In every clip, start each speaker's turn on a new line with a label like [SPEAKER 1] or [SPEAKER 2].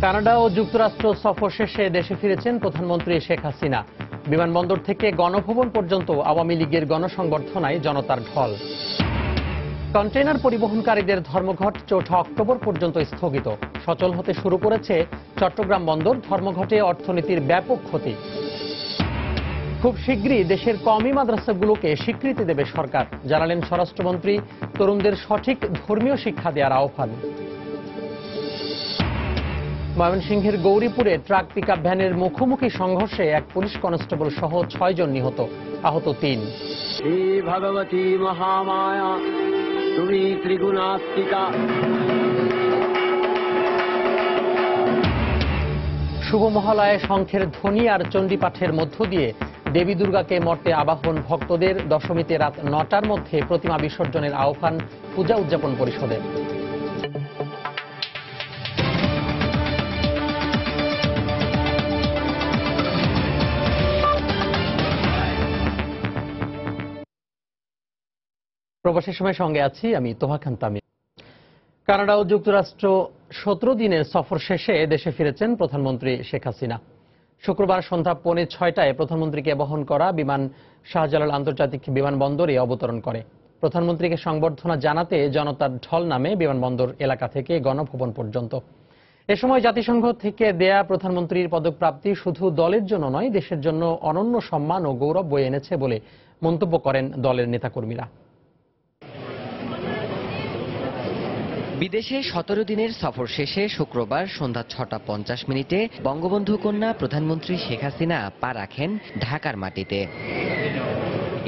[SPEAKER 1] Canada ও যুক্তরাষ্ট্র সফর শেষে দেশে ফিরেছেন প্রধানমন্ত্রী শেখ হাসিনা। বিমানবন্দর থেকে গণভবন পর্যন্ত আওয়ামী লীগের গণসংবর্ধনায় জনতার ঢল। কন্টেইনার পরিবহনকারীদের ধর্মঘট ৪ অক্টোবর পর্যন্ত স্থগিত। সচল হতে শুরু করেছে চট্টগ্রাম বন্দর। ধর্মঘটে অর্থনীতির ব্যাপক ক্ষতি। খুব শীঘ্রই দেশের কওমি মাদ্রাসাগুলোকে স্বীকৃতি দেবে সরকার, জানালেন স্বরাষ্ট্রমন্ত্রী। তরুণদের সঠিক ধর্মীয় শিক্ষা দেওয়ার আহ্বান। ময়মনসিংহের গৌরীপুরে ট্রাক পিকআপ ভ্যানের মুখোমুখি সংঘর্ষে এক পুলিশ কনস্টেবল সহ ৬ জন নিহত, আহত ৩।
[SPEAKER 2] শ্রী ভগবতী মহামায়া তুমি ত্রিগুণাত্মিকা।
[SPEAKER 1] শুভ মহালয়ে শঙ্খের ধ্বনি আর চণ্ডীপাঠের মধ্য দিয়ে দেবী দুর্গাকে মর্তে আবাহন ভক্তদের। দশমীতে রাত ৯টার মধ্যে প্রতিমা বিসর্জনের আহ্বান পূজা উদযাপন পরিষদের। প্রবাসের সময় সঙ্গে আছি আমি তোহা খান তামিম। কানাডা ও যুক্তরাষ্ট্র ১৭ দিনের সফর শেষে দেশে ফিরেছেন প্রধানমন্ত্রী শেখ হাসিনা। শুক্রবার সন্ধ্যা ৫:৩০টায় প্রধানমন্ত্রীকে বহন করা বিমান শাহজালাল আন্তর্জাতিক বিমানবন্দরে অবতরণ করে। প্রধানমন্ত্রীকে সংবর্ধনা জানাতে জনতার ঢল নামে বিমানবন্দর এলাকা থেকে গণভবন পর্যন্ত। এ সময় জাতিসংঘ থেকে দেয়া প্রধানমন্ত্রীর পদকপ্রাপ্তি শুধু দলের জন্য নয়, দেশের জন্য অনন্য সম্মান ও গৌরব বয়ে এনেছে বলে মন্তব্য করেন দলের নেতাকর্মীরা।
[SPEAKER 3] বিদেশে ১৭ দিনের সফর শেষে শুক্রবার সন্ধ্যা ৬:৫০ বঙ্গবন্ধু কন্যা প্রধানমন্ত্রী শেখ হাসিনা পা রাখেন ঢাকার মাটিতে।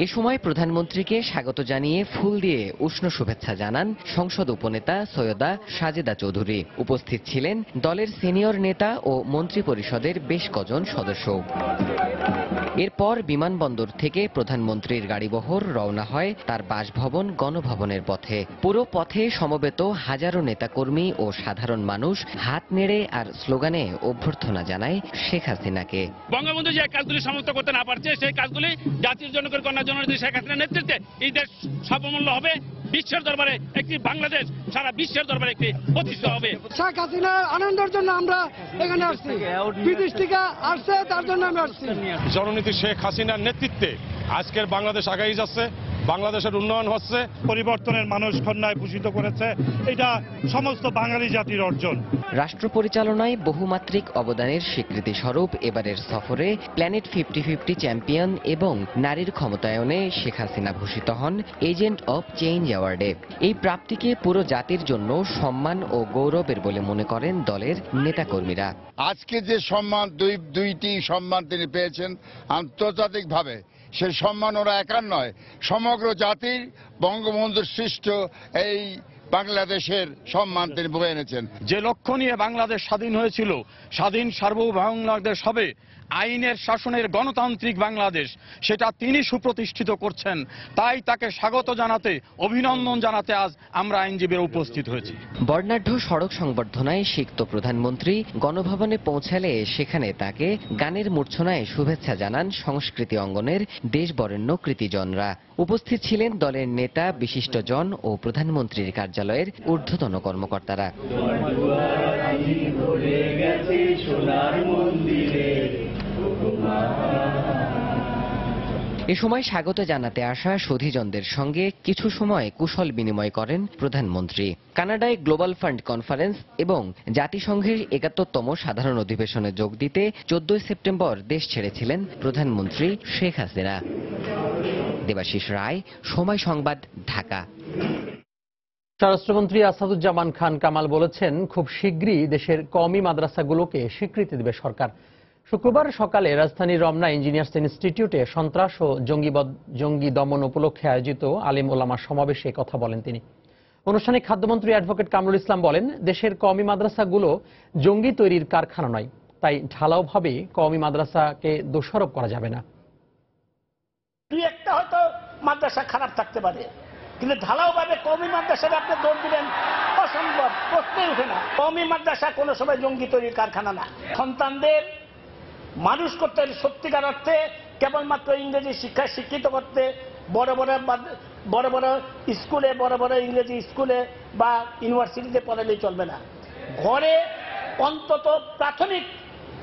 [SPEAKER 3] এ সময় প্রধানমন্ত্রীকে স্বাগত জানিয়ে ফুল দিয়ে উষ্ণ শুভেচ্ছা জানান সংসদ উপনেতা সৈয়দা সাজেদা চৌধুরী। উপস্থিত ছিলেন দলের সিনিয়র নেতা ও মন্ত্রী পরিষদের বেশ কজন সদস্য। এরপর বিমানবন্দর থেকে প্রধানমন্ত্রীর গাড়িবহর রওনা হয় তার বাসভবন গণভবনের পথে। পুরো পথে সমবেত হাজারো নেতাকর্মী ও সাধারণ মানুষ হাত নেড়ে আর স্লোগানে অভ্যর্থনা জানায় শেখ হাসিনাকে।
[SPEAKER 4] বঙ্গবন্ধু যে কাজগুলি সমাপ্ত করতে না পারছে সেই কাজগুলি জাতির জন্য কন্যার জন্য শেখ হাসিনার নেতৃত্বে এই দেশ সর্বমূল্য হবে। বিশ্বের দরবারে একটি বাংলাদেশ সারা বিশ্বের দরবারে একটি প্রতিষ্ঠা হবে।
[SPEAKER 5] শেখ হাসিনার আনন্দের জন্য আমরা এখানে আসছি, বিদেশ থেকে আসছে তার জন্য আমরা আসছি।
[SPEAKER 6] জননেত্রী শেখ হাসিনার নেতৃত্বে আজকের বাংলাদেশ আগাই যাচ্ছে, বাংলাদেশের উন্নয়ন হচ্ছে।
[SPEAKER 7] পরিবর্তনের মানুষ কন্যায় ভূষিত করেছে, এটা সমস্ত বাঙালি জাতির অর্জন।
[SPEAKER 3] রাষ্ট্র পরিচালনায় বহুমাত্রিক অবদানের স্বীকৃতি স্বরূপ এবারের সফরে প্ল্যানেট 50-50 চ্যাম্পিয়ন এবং নারীর ক্ষমতায়নে শেখ হাসিনা ভূষিত হন এজেন্ট অব চেঞ্জ অ্যাওয়ার্ডে। এই প্রাপ্তিকে পুরো জাতির জন্য সম্মান ও গৌরবের বলে মনে করেন দলের নেতাকর্মীরা।
[SPEAKER 8] আজকে যে সম্মান দুইটি সম্মান তিনি পেয়েছেন আন্তর্জাতিকভাবে, সেই সম্মান ওরা একার নয়, সমগ্র জাতির বঙ্গবন্ধুর সৃষ্ট এই বাংলাদেশের সম্মান তিনি বয়ে এনেছেন।
[SPEAKER 6] যে লক্ষ্য নিয়ে বাংলাদেশ স্বাধীন হয়েছিল, স্বাধীন সার্বভৌম বাংলাদেশ হবে, আইনের শাসনের গণতান্ত্রিক বাংলাদেশ, সেটা তিনি সুপ্রতিষ্ঠিত করছেন। তাই তাকে স্বাগত জানাতে, অভিনন্দন জানাতে আজ আমরা আইনজীবীরা উপস্থিত হয়েছি।
[SPEAKER 3] বর্ণাঢ্য সড়ক সংবর্ধনায় সিক্ত প্রধানমন্ত্রী গণভবনে পৌঁছালে সেখানে তাকে গানের মূর্ছনায় শুভেচ্ছা জানান সংস্কৃতি অঙ্গনের দেশবরেণ্য কৃতিজনরা। উপস্থিত ছিলেন দলের নেতা, বিশিষ্টজন ও প্রধানমন্ত্রীর কার্যালয়ের ঊর্ধ্বতন কর্মকর্তারা। এ সময় স্বাগত জানাতে আসা সুধীজনদের সঙ্গে কিছু সময় কুশল বিনিময় করেন প্রধানমন্ত্রী। কানাডায় গ্লোবাল ফান্ড কনফারেন্স এবং জাতিসংঘের ৭১তম সাধারণ অধিবেশনে যোগ দিতে ১৪ সেপ্টেম্বর দেশ ছেড়েছিলেন প্রধানমন্ত্রী শেখ হাসিনা। দেবাশিস রায়, সময় সংবাদ, ঢাকা।
[SPEAKER 1] স্বরাষ্ট্রমন্ত্রী আসাদুজ্জামান খান কামাল বলেছেন, খুব শীঘ্রই দেশের কওমি মাদ্রাসাগুলোকে স্বীকৃতি দেবে সরকার। শুক্রবার সকালে রাজধানীর রমনা ইঞ্জিনিয়ার্স ইনস্টিটিউটে সন্ত্রাস ও জঙ্গি দমন উপলক্ষে আয়োজিত আলেম ওলামা সমাবেশে কথা বলেন তিনি। অনুষ্ঠানে খাদ্যমন্ত্রী অ্যাডভোকেট কামরুল ইসলাম বলেন, দেশের কওমি মাদ্রাসাগুলো জঙ্গি তৈরির কারখানা নয়, তাই ঢালাওভাবে কওমি মাদ্রাসাকে দোষারোপ করা যাবে না।
[SPEAKER 9] দুই একটা হয়তো মাদ্রাসা খারাপ থাকতে পারে, কিন্তু ঢালাওভাবে কওমি মাদ্রাসাকে আপনি দৌড় দিবেন, অসম্ভব, প্রশ্নই ওঠে না। কওমি মাদ্রাসা কোনো সময় জঙ্গি তৈরির কারখানা না। সন্তানদের মানুষ করতে সত্যিকার অর্থে কেবলমাত্র ইংরেজি শিক্ষায় শিক্ষিত করতে বড় বড় স্কুলে, বড় বড় ইংরেজি স্কুলে বা ইউনিভার্সিটিতে পড়ালেই চলবে না। ঘরে অন্তত প্রাথমিক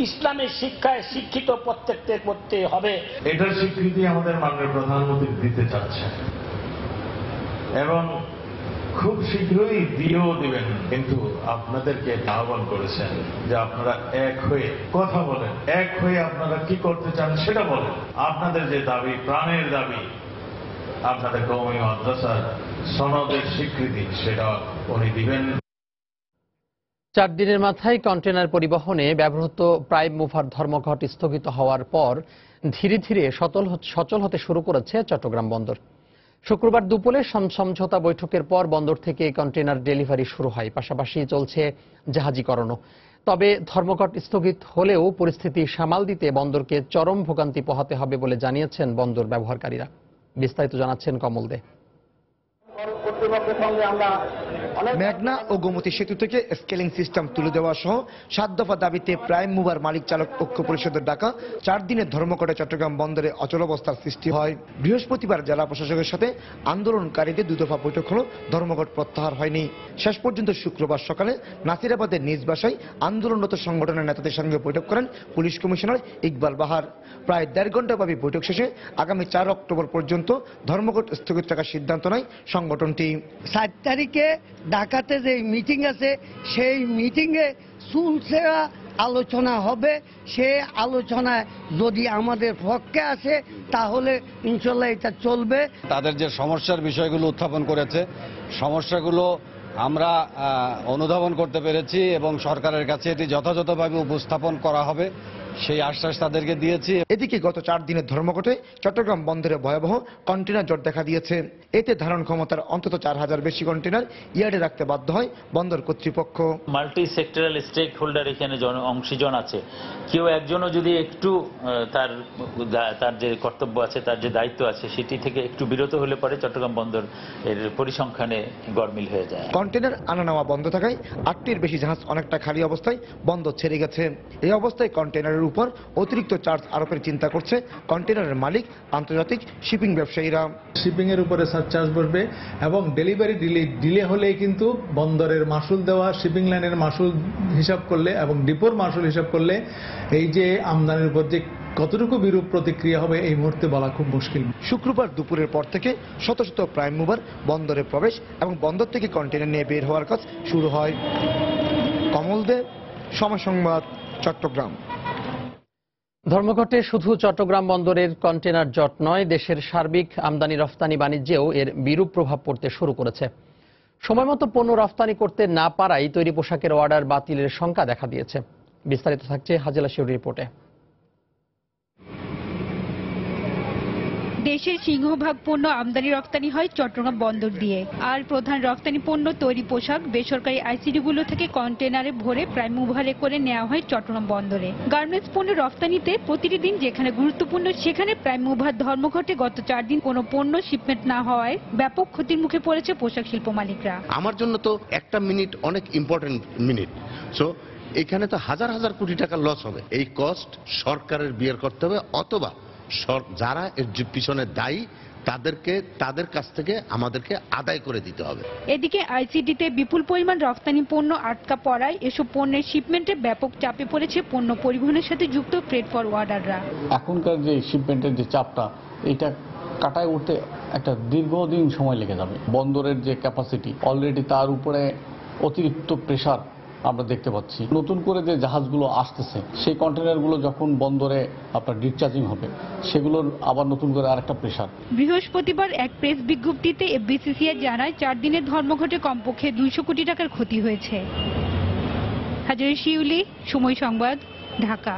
[SPEAKER 9] ইসলামের শিক্ষায় শিক্ষিত প্রত্যেককে করতে হবে।
[SPEAKER 10] এটার স্বীকৃতি আমাদের মাননীয় প্রধানমন্ত্রী দিতে চাচ্ছেন এবং খুব শীঘ্রই দিয়েও দিবেন, কিন্তু আপনাদেরকে আহ্বান করেছেন যে আপনারা এক হয়ে কথা বলেন, এক হয়ে আপনারা কি করতে চান সেটা বলেন। আপনাদের যে দাবি, প্রাণের দাবি, আপনাদের কওমি মাদ্রাসার সনদের স্বীকৃতি, সেটা উনি দিবেন।
[SPEAKER 1] 4 দিনের মাথায় কন্টেনার পরিবহনে ব্যবহৃত প্রাইম মুভার ধর্মঘট স্থগিত হওয়ার পর ধীরে ধীরে সচল হতে শুরু করেছে চট্টগ্রাম বন্দর। শুক্রবার দুপুরে সমঝোতা বৈঠকের পর বন্দর থেকে কন্টেনার ডেলিভারি শুরু হয়, পাশাপাশি চলছে জাহাজীকরণও। তবে ধর্মঘট স্থগিত হলেও পরিস্থিতি সামাল দিতে বন্দরকে চরম ভোগান্তি পোহাতে হবে বলে জানিয়েছেন বন্দর ব্যবহারকারীরা। বিস্তারিত জানাচ্ছেন কমল দে।
[SPEAKER 11] মেঘনা ও গোমতী সেতু থেকে স্কেলিং সিস্টেম তুলে দেওয়া সহ 7 দফা দাবিতে প্রাইম মুভার মালিক চালক পক্ষ পরিষদের ডাকা 4 দিনের ধর্মঘটে চট্টগ্রাম বন্দরে অচলাবস্থার সৃষ্টি হয়। বৃহস্পতিবার জেলা প্রশাসকের সাথে আন্দোলনকারীদের 2 দফা বৈঠক হলো, ধর্মঘট প্রত্যাহার হয়নি। শেষ পর্যন্ত শুক্রবার সকালে নাসিরাবাদের নিজ বাসায় আন্দোলনরত সংগঠনের নেতাদের সঙ্গে বৈঠক করেন পুলিশ কমিশনার ইকবাল বাহার। প্রায় 1.5 ঘণ্টাব্যাপী বৈঠক শেষে আগামী 4 অক্টোবর পর্যন্ত ধর্মঘট স্থগিত রাখার সিদ্ধান্ত নেয় সংগঠনটি।
[SPEAKER 5] 7 তারিখে ঢাকাতে যে মিটিং আছে সেই মিটিংয়ে সুলসেরা আলোচনা হবে। সেই আলোচনায় যদি আমাদের পক্ষে আসে তাহলে ইনশাল্লাহ এটা চলবে।
[SPEAKER 6] তাদের যে সমস্যার বিষয়গুলো উত্থাপন করেছে, সমস্যাগুলো আমরা অনুধাবন করতে পেরেছি এবং সরকারের কাছে এটি যথাযথভাবে উপস্থাপন করা হবে সেই আশ্বাস তাদেরকে দিয়েছি।
[SPEAKER 11] এদিকে গত 4 দিনের ধর্মঘটে চট্টগ্রাম বন্দরে ভয়াবহ কন্টেনার জট দেখা দিয়েছে। এতে ধারণ ক্ষমতার অন্তত 4000 বেশি কন্টেনার ইয়ার্ডে রাখতে বাধ্য হয় বন্দর কর্তৃপক্ষ।
[SPEAKER 12] মাল্টি সেক্টরাল স্টেক হোল্ডার এখানে অংশীজন আছে, কেউ একজনও যদি একটু তার যে কর্তব্য আছে, তার যে দায়িত্ব আছে সেটি থেকে একটু বিরত হলে পরে চট্টগ্রাম বন্দর এর পরিসংখ্যানে গড়মিল হয়ে যায়।
[SPEAKER 11] কন্টেনার আনা নেওয়া বন্ধ থাকায় 8টির বেশি জাহাজ অনেকটা খালি অবস্থায় বন্দর ছেড়ে গেছে। এই অবস্থায় কন্টেনারের উপর অতিরিক্ত চার্জ আরোপের চিন্তা করছে কন্টেনারের মালিক, আন্তর্জাতিক শিপিং ব্যবসায়ীরা।
[SPEAKER 13] শিপিং এর উপরে সারচার্জ বসবে এবং ডেলিভারি ডিলে হলেই কিন্তু বন্দরের মাসুল দেওয়া, শিপিং লাইনের মাসুল হিসাব করলে এবং ডিপোর মাসুল হিসাব করলে এই যে আমদানির উপর যে কতটুকু বিরূপ প্রতিক্রিয়া হবে এই মুহূর্তে বলা খুব মুশকিল।
[SPEAKER 11] শুক্রবার দুপুরের পর থেকে শত শত প্রাইম মুভার বন্দরে প্রবেশ এবং বন্দর থেকে কন্টেনার নিয়ে বের হওয়ার কাজ শুরু হয়। কমল দে, সময় সংবাদ, চট্টগ্রাম।
[SPEAKER 1] ধর্মঘটে শুধু চট্টগ্রাম বন্দরের কন্টেনার জট নয়, দেশের সার্বিক আমদানি রফতানি বাণিজ্যেও এর বিরূপ প্রভাব পড়তে শুরু করেছে। সময়মতো পণ্য রফতানি করতে না পারায় তৈরি পোশাকের অর্ডার বাতিলের শঙ্কা দেখা দিয়েছে। বিস্তারিত থাকছে হাজেলা শিউরির রিপোর্টে।
[SPEAKER 14] দেশের সিংহভাগ পণ্য আমদানি রপ্তানি হয় চট্টগ্রাম বন্দর দিয়ে, আর প্রধান রপ্তানি পণ্য তৈরি পোশাক বেসরকারি আইসিডিগুলো থেকে কন্টেনারে ভরে প্রাইম মুভারে করে নেওয়া হয় চট্টগ্রাম বন্দরে। গার্মেন্টস পণ্য রপ্তানিতে প্রতিটি দিন যেখানে গুরুত্বপূর্ণ সেখানে প্রাইম মুভার ধর্মঘটে গত 4 দিন কোনো পণ্য শিপমেন্ট না হওয়ায় ব্যাপক ক্ষতির মুখে পড়েছে পোশাক শিল্প মালিকরা।
[SPEAKER 15] আমার জন্য তো একটা মিনিট অনেক ইম্পর্টেন্ট মিনিট, সো এখানে তো হাজার হাজার কোটি টাকা লস হবে। এই কস্ট সরকারের বিয়ার করতে হবে, অথবা যারা এর পিছনে দায়ী তাদের কাছ থেকে আমাদেরকে আদায় করে দিতে হবে।
[SPEAKER 14] এদিকে আইসিডিতে বিপুল পরিমাণ রপ্তানি পণ্য আটকা পড়ায় এসব পণ্যের শিপমেন্টে ব্যাপক চাপে পড়েছে পণ্য পরিবহনের সাথে যুক্ত ফ্রেট ফরওয়ার্ডাররা।
[SPEAKER 16] এখনকার যে শিপমেন্টের যে চাপটা, এটা কাটায় উঠতে একটা দীর্ঘদিন সময় লেগে যাবে। বন্দরের যে ক্যাপাসিটি অলরেডি তার উপরে অতিরিক্ত প্রেসার আমরা দেখতে পাচ্ছি। নতুন করে যে জাহাজগুলো আসতেছে সেই কন্টেনারগুলো যখন বন্দরে আপনার ডিসচার্জিং হবে সেগুলোর আবার নতুন করে আরেকটা প্রেসার।
[SPEAKER 14] বৃহস্পতিবার এক প্রেস বিজ্ঞপ্তিতে এফবিসিসিআই জানায় 4 দিনের ধর্মঘটে কমপক্ষে 200 কোটি টাকার ক্ষতি হয়েছে। হাজারি শিউলি, সময় সংবাদ, ঢাকা।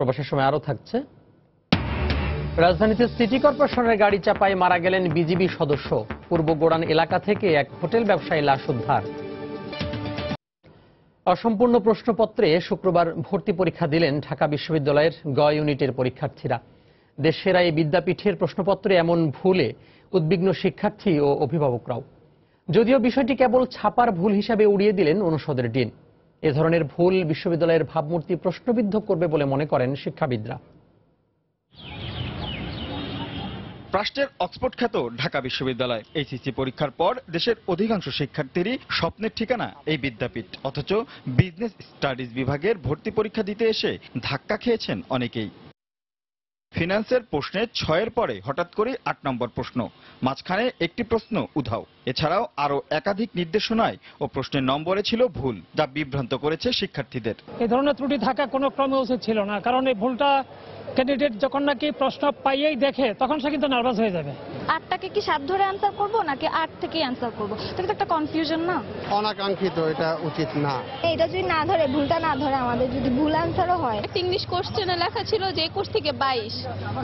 [SPEAKER 1] প্রবাসের সময় আরো থাকছে। রাজধানীতে সিটি কর্পোরেশনের গাড়ি চাপায় মারা গেলেন বিজিবি সদস্য। পূর্ব গোড়ান এলাকা থেকে এক হোটেল ব্যবসায়ী লাশ উদ্ধার। অসম্পূর্ণ প্রশ্নপত্রে শুক্রবার ভর্তি পরীক্ষা দিলেন ঢাকা বিশ্ববিদ্যালয়ের গ ইউনিটের পরীক্ষার্থীরা। দেশের এই বিদ্যাপীঠের প্রশ্নপত্রে এমন ভুলে উদ্বিগ্ন শিক্ষার্থী ও অভিভাবকরাও। যদিও বিষয়টি কেবল ছাপার ভুল হিসাবে উড়িয়ে দিলেন অনুষদের ডিন। এ ধরনের ভুল বিশ্ববিদ্যালয়ের ভাবমূর্তি প্রশ্নবিদ্ধ করবে বলে মনে করেন শিক্ষাবিদরা।
[SPEAKER 6] রাষ্ট্রের অক্সফোর্ড খ্যাত ঢাকা বিশ্ববিদ্যালয় এইচএসসি পরীক্ষার পর দেশের অধিকাংশ শিক্ষার্থীরই স্বপ্নের ঠিকানা এই বিদ্যাপীঠ। অথচ বিজনেস স্টাডিজ বিভাগের ভর্তি পরীক্ষা দিতে এসে ধাক্কা খেয়েছেন অনেকেই। ফিন্যান্সের প্রশ্নে 6-এর পরে হঠাৎ করে 8 নম্বর প্রশ্ন, মাঝখানে একটি প্রশ্ন উধাও। এছাড়াও আরো একাধিক নির্দেশনায় ও প্রশ্নের নম্বরে ছিল ভুল, যা বিভ্রান্ত করেছে শিক্ষার্থীদের।
[SPEAKER 17] এই ধরনের ত্রুটি থাকা কোনো ক্রমে উচিত ছিল না, কারণ এই ভুলটা ক্যান্ডিডেট যখন নাকি প্রশ্ন পাইয়েই দেখে তখন সে কিন্তু নার্ভাস হয়ে যাবে।
[SPEAKER 18] 8টাকে কি 7 ধরে অ্যান্সার করব নাকি 8 থেকে অ্যান্সার করব, এটা তো একটা কনফিউশন না?
[SPEAKER 19] অনাকাঙ্ক্ষিত, এটা উচিত না।
[SPEAKER 18] এটা যদি না ধরে, ভুলটা না ধরে, আমাদের যদি ভুল অ্যান্সারও হয়। একটা ইংলিশ কোশ্চেনে লেখা ছিল যে 21 থেকে 22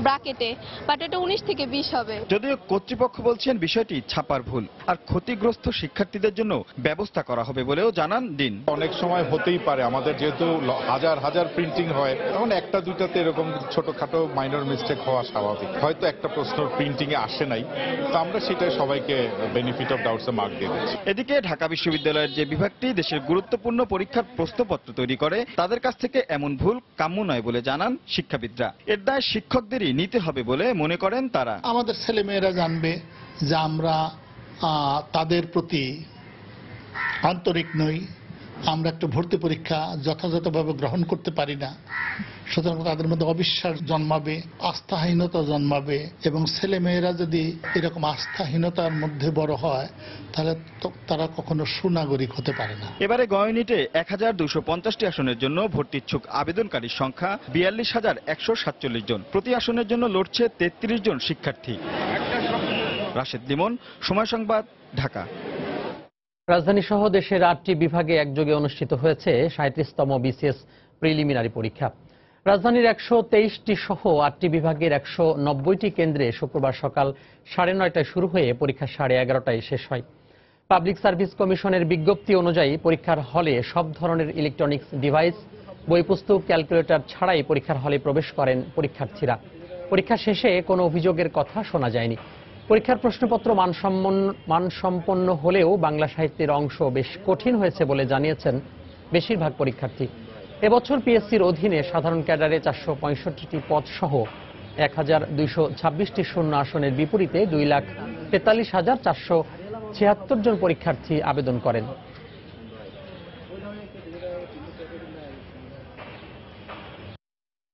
[SPEAKER 18] ব্র্যাকেটে, বাট এটা 19 থেকে 20 হবে।
[SPEAKER 6] যদিও কর্তৃপক্ষ বলছেন বিষয়টি ছাপার ভুল, আর ক্ষতিগ্রস্ত শিক্ষার্থীদের জন্য ব্যবস্থা করা হবে বলেও জানান ডিন।
[SPEAKER 20] অনেক সময় হতেই পারে, আমাদের যেহেতু হাজার হাজার প্রিন্টিং হয়, তখন একটা দুইটাতে এরকম ছোটখাটো মাইনর মিস্টেক হওয়া স্বাভাবিক। হয়তো একটা প্রশ্ন প্রিন্টিং এ আসে নাই, তো আমরা সেটা সবাইকে benefit of doubts A mark দিয়ে দিচ্ছি।
[SPEAKER 6] এদিকে ঢাকা বিশ্ববিদ্যালয়ের যে বিভাগটি দেশের গুরুত্বপূর্ণ পরীক্ষার প্রশ্নপত্র তৈরি করে, তাদের কাছ থেকে এমন ভুল কাম্য নয় বলে জানান শিক্ষাবিদরা। এর দায় শিক্ষকদেরই নিতে হবে বলে মনে করেন তারা।
[SPEAKER 21] আমাদের ছেলেমেয়েরা জানবে যে আমরা তাদের প্রতি আন্তরিক নই, আমরা একটা ভর্তি পরীক্ষা যথাযথভাবে গ্রহণ করতে পারি না। সুতরাং তাদের মধ্যে অবিশ্বাস জন্মাবে, আস্থাহীনতা জন্মাবে, এবং ছেলেমেয়েরা যদি এরকম আস্থাহীনতার মধ্যে বড় হয় তাহলে তারা কখনো সুনাগরিক হতে পারে না।
[SPEAKER 6] এবারে গ ইউনিটে 1250টি আসনের জন্য ভর্তি ইচ্ছুক আবেদনকারীর সংখ্যা 42,147 জন। প্রতি আসনের জন্য লড়ছে 33 জন শিক্ষার্থী। রাশেদ লিমন, সময় সংবাদ, ঢাকা।
[SPEAKER 1] রাজধানী সহ দেশের 8টি বিভাগে একযোগে অনুষ্ঠিত হয়েছে 37তম বিসিএস প্রিলিমিনারি পরীক্ষা। রাজধানীর 123টি সহ 8টি বিভাগের 190টি কেন্দ্রে শুক্রবার সকাল 9:30টায় শুরু হয়ে পরীক্ষা 11:30টায় শেষ হয়। পাবলিক সার্ভিস কমিশনের বিজ্ঞপ্তি অনুযায়ী পরীক্ষার হলে সব ধরনের ইলেকট্রনিক্স ডিভাইস, বই পুস্তক, ক্যালকুলেটর ছাড়াই পরীক্ষার হলে প্রবেশ করেন পরীক্ষার্থীরা। পরীক্ষা শেষে কোনো অভিযোগের কথা শোনা যায়নি। পরীক্ষার প্রশ্নপত্র মানসম্পন্ন হলেও বাংলা সাহিত্যের অংশ বেশ কঠিন হয়েছে বলে জানিয়েছেন বেশিরভাগ পরীক্ষার্থী। এবছর পিএসসির অধীনে সাধারণ ক্যাডারে 465টি পদ সহ 1226টি শূন্য আসনের বিপরীতে 2,43,476 জন পরীক্ষার্থী আবেদন করেন।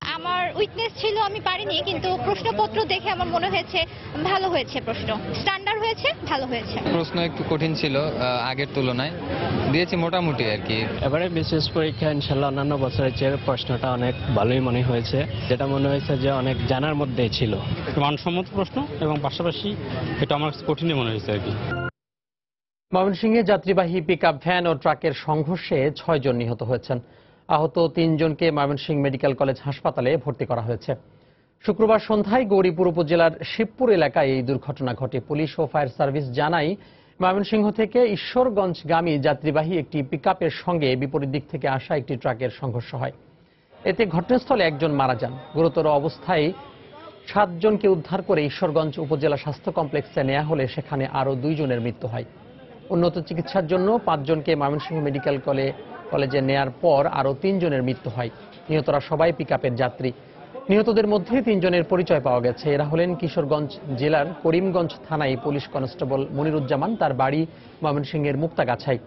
[SPEAKER 22] আমার উইকনেস ছিল, আমি পারিনি, কিন্তু প্রশ্নপত্র দেখে আমার মনে হয়েছে ভালো হয়েছে, প্রশ্ন স্ট্যান্ডার্ড হয়েছে, ভালো হয়েছে।
[SPEAKER 23] প্রশ্ন একটু কঠিন ছিল আগের তুলনায়, দিয়েছি মোটামুটি আর কি।
[SPEAKER 24] এবারে বিশেষ পরীক্ষা ইনশাল্লাহ অন্যান্য বছরের চেয়ে প্রশ্নটা অনেক ভালোই মনে হয়েছে, যেটা মনে হয়েছে যে অনেক জানার মধ্যেই ছিল।
[SPEAKER 25] মানসম্মত প্রশ্ন এবং পাশাপাশি এটা আমার কঠিনই মনে হয়েছে আর কি।
[SPEAKER 1] ময়মনসিংহে যাত্রীবাহী পিকআপ ভ্যান ও ট্রাকের সংঘর্ষে 6 জন নিহত হয়েছেন। আহত 3 জনকে ময়মনসিংহ মেডিকেল কলেজ হাসপাতালে ভর্তি করা হয়েছে। শুক্রবার সন্ধ্যায় গৌরীপুর উপজেলার শিবপুর এলাকায় এই দুর্ঘটনা ঘটে। পুলিশ ও ফায়ার সার্ভিস জানায়, ময়মনসিংহ থেকে ঈশ্বরগঞ্জগামী যাত্রীবাহী একটি পিকআপের সঙ্গে বিপরীত দিক থেকে আসা একটি ট্রাকের সংঘর্ষ হয়। এতে ঘটনাস্থলে 1 জন মারা যান। গুরুতর অবস্থায় 7 জনকে উদ্ধার করে ঈশ্বরগঞ্জ উপজেলা স্বাস্থ্য কমপ্লেক্সে নেওয়া হলে সেখানে আরও 2 জনের মৃত্যু হয়। উন্নত চিকিৎসার জন্য 5 জনকে ময়মনসিংহ মেডিকেল কলেজে নেয়ার পর আরও 3 জনের মৃত্যু হয়। নিহতরা সবাই পিকআপের যাত্রী। নিহতদের মধ্যে 3 জনের পরিচয় পাওয়া গেছে। এরা হলেন কিশোরগঞ্জ জেলার করিমগঞ্জ থানায় পুলিশ কনস্টেবল মনিরুজ্জামান, তার বাড়ি ময়মনসিংহের মুক্তাগাছায়।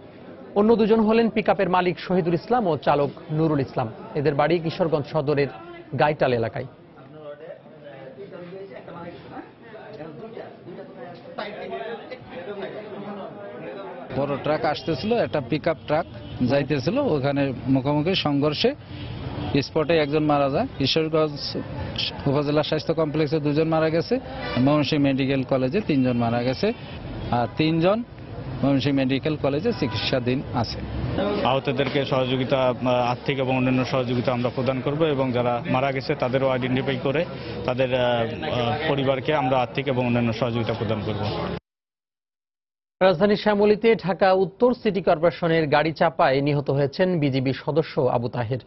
[SPEAKER 1] অন্য 2 জন হলেন পিকআপের মালিক শহীদুল ইসলাম ও চালক নুরুল ইসলাম। এদের বাড়ি কিশোরগঞ্জ সদরের গাইটাল এলাকায়।
[SPEAKER 26] বড় ট্রাক আসতেছিল, একটা পিকআপ ট্রাক যাইতেছিল, ওখানে মুখোমুখি সংঘর্ষে স্পটে 1 জন মারা যায়। ঈশ্বরগঞ্জ উপজেলা স্বাস্থ্য কমপ্লেক্সে 2 জন মারা গেছে, ময়মনসিংহ মেডিকেল কলেজে 3 জন মারা গেছে, আর 3 জন ময়মনসিংহ মেডিকেল কলেজে চিকিৎসাধীন আছে।
[SPEAKER 25] আহতদেরকে সহযোগিতা, আর্থিক এবং অন্যান্য সহযোগিতা আমরা প্রদান করব এবং যারা মারা গেছে তাদেরও আইডেন্টিফাই করে তাদের পরিবারকে আমরা আর্থিক এবং অন্যান্য সহযোগিতা প্রদান করব।
[SPEAKER 1] রাজধানী শ্যামলীতে ঢাকা উত্তর সিটি কর্পোরেশনের গাড়ি চাপায় নিহত হয়েছেন বিজিবি সদস্য আবু তাহের।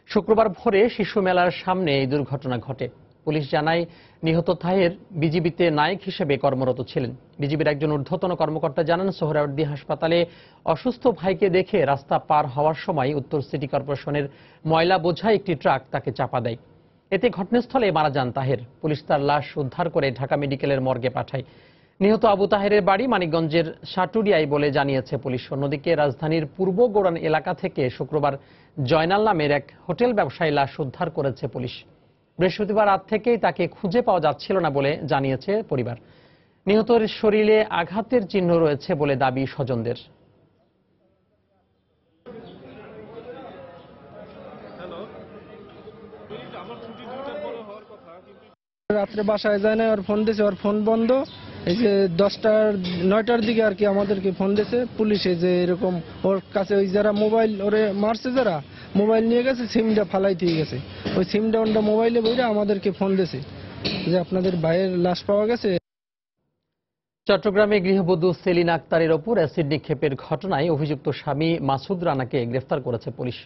[SPEAKER 1] শুক্রবার ভোরে শিশু মেলার সামনে এই দুর্ঘটনা ঘটে। পুলিশ জানায়, নিহত তাহের বিজিবিতে নায়ক হিসেবে কর্মরত ছিলেন। বিজিবির একজন ঊর্ধ্বতন কর্মকর্তা জানান, সোহরাওয়ার্দী হাসপাতালে অসুস্থ ভাইকে দেখে রাস্তা পার হওয়ার সময় উত্তর সিটি কর্পোরেশনের ময়লা বোঝাই একটি ট্রাক তাকে চাপা দেয়। এতে ঘটনাস্থলে মারা যান তাহের। পুলিশ তার লাশ উদ্ধার করে ঢাকা মেডিকেলের মর্গে পাঠায়। নিহত আবু তাহেরের বাড়ি মানিকগঞ্জের সাটুরিয়ায় বলে জানিয়েছে পুলিশ। অন্যদিকে রাজধানীর পূর্ব গোরান এলাকা থেকে শুক্রবার জয়নাল নামের এক হোটেল ব্যবসায়ী লাশ উদ্ধার করেছে পুলিশ। বৃহস্পতিবার রাত থেকেই তাকে খুঁজে পাওয়া যাচ্ছিল না বলে জানিয়েছে পরিবার। নিহতের শরীরে আঘাতের চিহ্ন রয়েছে বলে দাবি স্বজনদের।
[SPEAKER 2] রাত্রে বাসায় যায় না, ওর ফোন দিয়েছে, ওর ফোন বন্ধ। এই যে 9টার দিকে আর কি আমাদেরকে ফোন দিয়েছে পুলিশে যে এরকম ওর কাছে ওই যারা মোবাইল ওরে মারছে, যারা মোবাইল নিয়ে গেছে, সিমটা ফালাই দিয়ে গেছে। ওই সিমটা ওনটা মোবাইলে বইরা আমাদেরকে ফোন দিয়েছে যে আপনাদের ভাইয়ের লাশ পাওয়া গেছে।
[SPEAKER 1] চট্টগ্রামে গৃহবধূ সেলিনা আক্তারের ওপর অ্যাসিড নিক্ষেপের ঘটনায় অভিযুক্ত স্বামী মাসুদ রানাকে গ্রেফতার করেছে পুলিশ।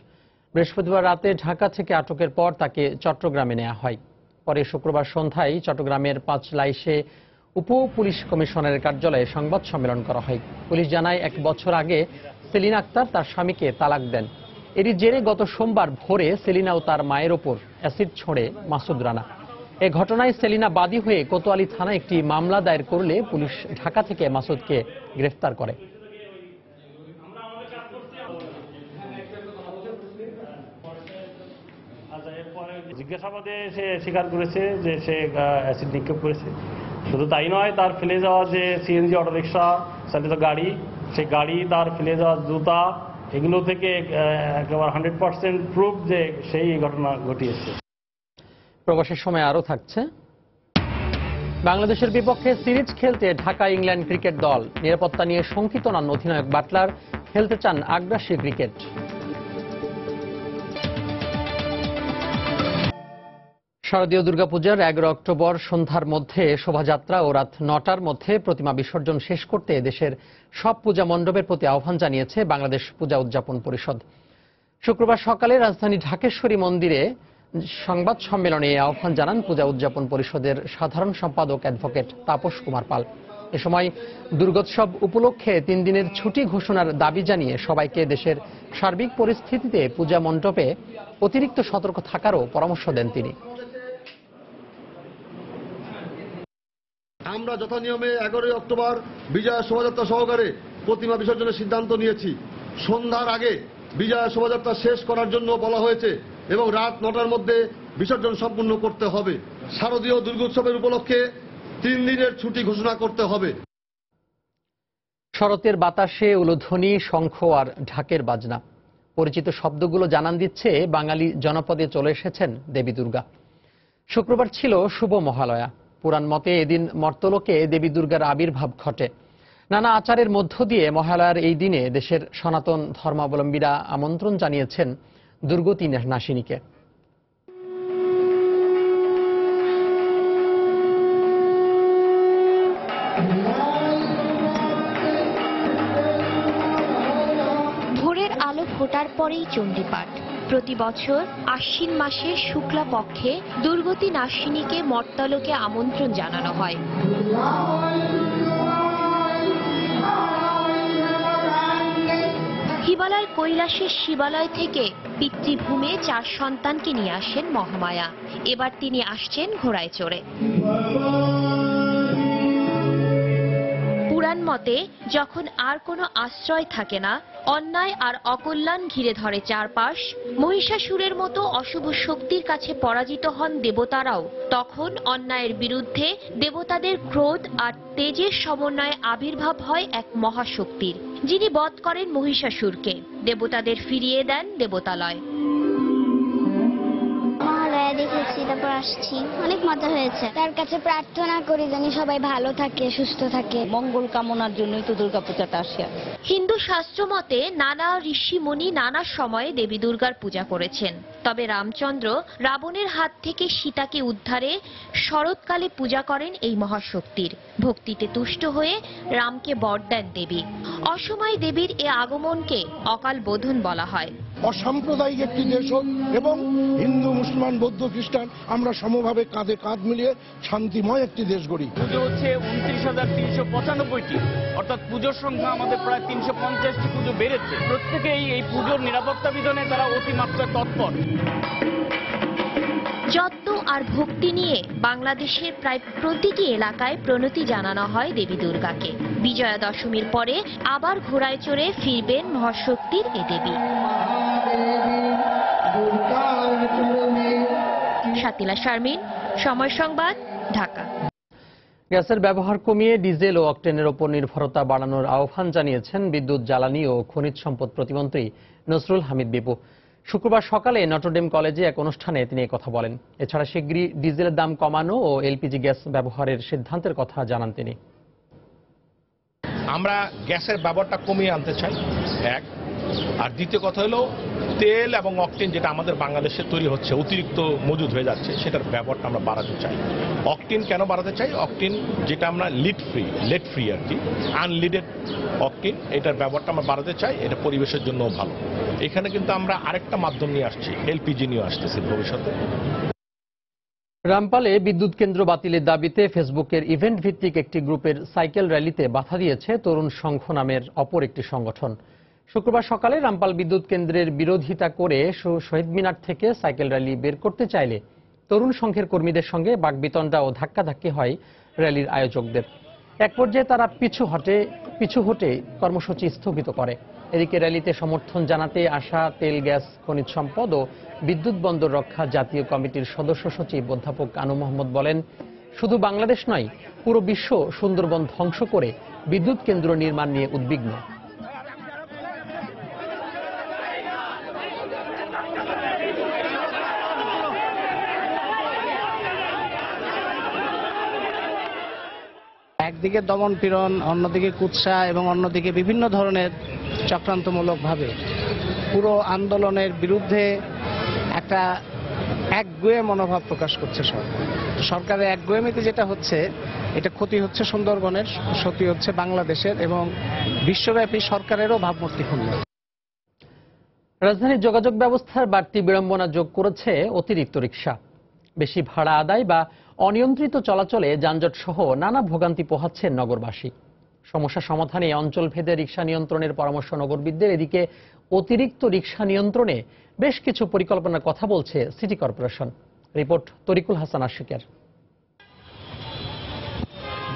[SPEAKER 1] বৃহস্পতিবার রাতে ঢাকা থেকে আটকের পর তাকে চট্টগ্রামে নেওয়া হয়। পরে শুক্রবার সন্ধ্যায় চট্টগ্রামের পাঁচলাইশে উপ পুলিশ কমিশনারের কার্যালয়ে সংবাদ সম্মেলন করা হয়। পুলিশ জানায় 1 বছর আগে সেলিনা আক্তার তার স্বামীকে তালাক দেন। এরই জেরে গত সোমবার ভোরে সেলিনা ও তার মায়ের ওপর অ্যাসিড ছোড়ে মাসুদ রানা। এ ঘটনায় সেলিনা বাদী হয়ে কোতোয়ালি থানায় একটি মামলা দায়ের করলে পুলিশ ঢাকা থেকে মাসুদকে গ্রেফতার করে।
[SPEAKER 3] জিজ্ঞাসাবাদে সে স্বীকার করেছে যে সে অ্যাসিড নিক্ষেপ করেছে। শুধু তাই নয়, তার ফেলে যাওয়া যে সিএনজি অটোরিকশা চালিত গাড়ি, সেই গাড়ি, তার ফেলে যাওয়া জুতা, এগুলো থেকে একেবারে 100% প্রুফ যে সেই ঘটনা ঘটিয়েছে।
[SPEAKER 1] প্রবাসের সময় আরও থাকছে, বাংলাদেশের বিপক্ষে সিরিজ খেলতে ঢাকা ইংল্যান্ড ক্রিকেট দল। নিরাপত্তা নিয়ে শঙ্কিত নন অধিনায়ক বাটলার, খেলতে চান আগ্রাসী ক্রিকেট। শারদীয় দুর্গাপূজার 11 অক্টোবর সন্ধ্যার মধ্যে শোভাযাত্রা ও রাত 9টার মধ্যে প্রতিমা বিসর্জন শেষ করতে দেশের সব পূজা মণ্ডপের প্রতি আহ্বান জানিয়েছে বাংলাদেশ পূজা উদযাপন পরিষদ। শুক্রবার সকালে রাজধানী ঢাকেশ্বরী মন্দিরে সংবাদ সম্মেলনে এই আহ্বান জানান পূজা উদযাপন পরিষদের সাধারণ সম্পাদক অ্যাডভোকেট তাপস কুমার পাল। এ সময় দুর্গোৎসব উপলক্ষে 3 দিনের ছুটি ঘোষণার দাবি জানিয়ে সবাইকে দেশের সার্বিক পরিস্থিতিতে পূজা মণ্ডপে অতিরিক্ত সতর্ক থাকারও পরামর্শ দেন তিনি।
[SPEAKER 4] আমরা যথানিয়মে 11 অক্টোবর বিজয়া শোভাযাত্রা সহকারে প্রতিমা বিসর্জনের সিদ্ধান্ত নিয়েছি। সন্ধ্যার আগে বিজয়া শোভাযাত্রা শেষ করার জন্য বলা হয়েছে এবং রাত 9টার মধ্যে বিসর্জন সম্পূর্ণ করতে হবে। শারদীয় দুর্গোৎসবের উপলক্ষে 3 দিনের ছুটি ঘোষণা করতে হবে।
[SPEAKER 1] শরতের বাতাসে উলুধ্বনি, শঙ্খ আর ঢাকের বাজনা, পরিচিত শব্দগুলো জানান দিচ্ছে বাঙালি জনপদে চলে এসেছেন দেবী দুর্গা। শুক্রবার ছিল শুভ মহালয়া। পুরাণ মতে এদিন মর্তলোকে দেবী দুর্গার আবির্ভাব ঘটে। নানা আচারের মধ্য দিয়ে মহালয়ার এই দিনে দেশের সনাতন ধর্মাবলম্বীরা আমন্ত্রণ জানিয়েছেন দুর্গতি নাশিনীকে।
[SPEAKER 7] ভোরের আলো ফোটার পরেই চণ্ডীপাঠ। প্রতি বছর আশ্বিন মাসের শুক্লা পক্ষে দুর্গতি নাশিনীকে মর্তলোকে আমন্ত্রণ জানানো হয়। হিমালয় কৈলাসের শিবালয় থেকে পিতৃভূমে 4 সন্তানকে নিয়ে আসেন মহামায়া। এবার তিনি আসছেন ঘোড়ায় চড়ে। পুরাণ মতে যখন আর কোনো আশ্রয় থাকে না, অন্যায় আর অকল্যাণ ঘিরে ধরে চারপাশ, মহিষাসুরের মতো অশুভ শক্তির কাছে পরাজিত হন দেবতারাও, তখন অন্যায়ের বিরুদ্ধে দেবতাদের ক্রোধ আর তেজের সমন্বয়ে আবির্ভাব হয় এক মহাশক্তির, যিনি বধ করেন মহিষাসুরকে, দেবতাদের ফিরিয়ে দেন দেবতালয়।
[SPEAKER 8] মহালয়া দেখেছি, তারপর আসছি, অনেক মজা হয়েছে। তার কাছে প্রার্থনা করি যেন সবাই ভালো থাকে, সুস্থ থাকে।
[SPEAKER 9] মঙ্গল কামনার জন্যই তো দুর্গাপূজাটা আসে।
[SPEAKER 7] হিন্দু শাস্ত্র মতে নানা ঋষি মুনি নানা সময়ে দেবী দুর্গার পূজা করেছেন। তবে রামচন্দ্র রাবণের হাত থেকে সীতাকে উদ্ধারে শরৎকালে পূজা করেন এই মহাশক্তির। ভক্তিতে তুষ্ট হয়ে রামকে বর দেন দেবী। অসময় দেবীর এ আগমনকে অকাল বোধন বলা হয়।
[SPEAKER 27] অসাম্প্রদায়িক একটি দেশ হোক এবং হিন্দু, মুসলমান, বৌদ্ধ, খ্রিস্টান আমরা সমভাবে কাঁধে কাঁধ মিলিয়ে শান্তিময় একটি দেশ গড়ি।
[SPEAKER 6] পুজো হচ্ছে 29,395টি, অর্থাৎ পুজোর সংখ্যা আমাদের প্রায় 350টি পুজো বেড়েছে। প্রত্যেকেই এই পুজোর নিরাপত্তা বিধানে তারা অতিমাত্রায় তৎপর।
[SPEAKER 7] যত্ন আর ভক্তি নিয়ে বাংলাদেশের প্রায় প্রতিটি এলাকায় প্রণতি জানানো হয় দেবী দুর্গাকে। বিজয়া দশমীর পরে আবার ঘোড়ায় চড়ে ফিরবেন মহাশক্তির এ দেবী। শাতিলা শারমিন, সময় সংবাদ, ঢাকা।
[SPEAKER 1] গ্যাসের ব্যবহার কমিয়ে ডিজেল ও অকটেনের ওপর নির্ভরতা বাড়ানোর আহ্বান জানিয়েছেন বিদ্যুৎ, জ্বালানি ও খনিজ সম্পদ প্রতিমন্ত্রী নসরুল হামিদ বিপু। শুক্রবার সকালে নটরডেম কলেজে এক অনুষ্ঠানে তিনি কথা বলেন। এছাড়া শিগগিরই ডিজেলের দাম কমানো ও এলপিজি গ্যাস ব্যবহারের সিদ্ধান্তের কথা জানান তিনি।
[SPEAKER 5] আমরা গ্যাসের ব্যবহারটা কমিয়ে আনতে চাই, এক। আর দ্বিতীয় কথা হলো তেল এবং অকটেন যেটা আমাদের বাংলাদেশে তৈরি হচ্ছে, অতিরিক্ত মজুদ হয়ে যাচ্ছে, সেটার ব্যবহারটা আমরা বাড়াতে চাই। অকটেন কেন বাড়াতে চাই? অকটেন যেটা আমরা লেড ফ্রি আর কি, আনলিডেড অকটেন, এটার ব্যবহারটা আমরা বাড়াতে চাই। এটা পরিবেশের জন্য ভালো। এখানে কিন্তু আমরা আরেকটা মাধ্যম নিয়ে আসছি, এলপিজি নিয়ে আসতেছি ভবিষ্যতে।
[SPEAKER 1] রামপালে বিদ্যুৎ কেন্দ্র বাতিলের দাবিতে ফেসবুকের ইভেন্ট ভিত্তিক একটি গ্রুপের সাইকেল র্যালিতে বাধা দিয়েছে তরুণ সংঘ নামের অপর একটি সংগঠন। শুক্রবার সকালে রামপাল বিদ্যুৎ কেন্দ্রের বিরোধিতা করে শহীদ মিনার থেকে সাইকেল র্যালি বের করতে চাইলে তরুণ সংঘের কর্মীদের সঙ্গে বাকবিতণ্ডা ও ধাক্কাধাক্কি হয় র্যালির আয়োজকদের। এক পর্যায়ে তারা পিছু হটে কর্মসূচি স্থগিত করে। এদিকে র্যালিতে সমর্থন জানাতে আসা তেল, গ্যাস, খনিজ সম্পদ ও বিদ্যুৎ বন্দর রক্ষা জাতীয় কমিটির সদস্য সচিব অধ্যাপক আনু মোহাম্মদ বলেন, শুধু বাংলাদেশ নয়, পুরো বিশ্ব সুন্দরবন ধ্বংস করে বিদ্যুৎ কেন্দ্র নির্মাণ নিয়ে উদ্বিগ্ন।
[SPEAKER 10] একদিকে দমন পীড়ন, অন্যদিকে কুৎসা এবং অন্যদিকে বিভিন্ন ধরনের চক্রান্তমূলকভাবে পুরো আন্দোলনের বিরুদ্ধে একটা একগুঁয়ে মনোভাব প্রকাশ করছে সরকার। সরকারের একগুঁয়েমিতে যেটা হচ্ছে, এটা ক্ষতি হচ্ছে সুন্দরবনের, ক্ষতি হচ্ছে বাংলাদেশের এবং বিশ্বব্যাপী সরকারেরও ভাবমূর্তি ক্ষুণ্ণ।
[SPEAKER 1] রাজধানীর যোগাযোগ ব্যবস্থার বাড়তি বিড়ম্বনা যোগ করেছে অতিরিক্ত রিকশা। বেশি ভাড়া আদায় বা অনিয়ন্ত্রিত চলাচলে যানজট সহ নানা ভোগান্তি পোহাচ্ছেন নগরবাসী। সমস্যা সমাধানে অঞ্চলভেদে রিকশা নিয়ন্ত্রণের পরামর্শ নগরবিদদের। এদিকে অতিরিক্ত রিকশা নিয়ন্ত্রণে বেশ কিছু পরিকল্পনার কথা বলছে city corporation. Report Tarikul Hasan আশিকের।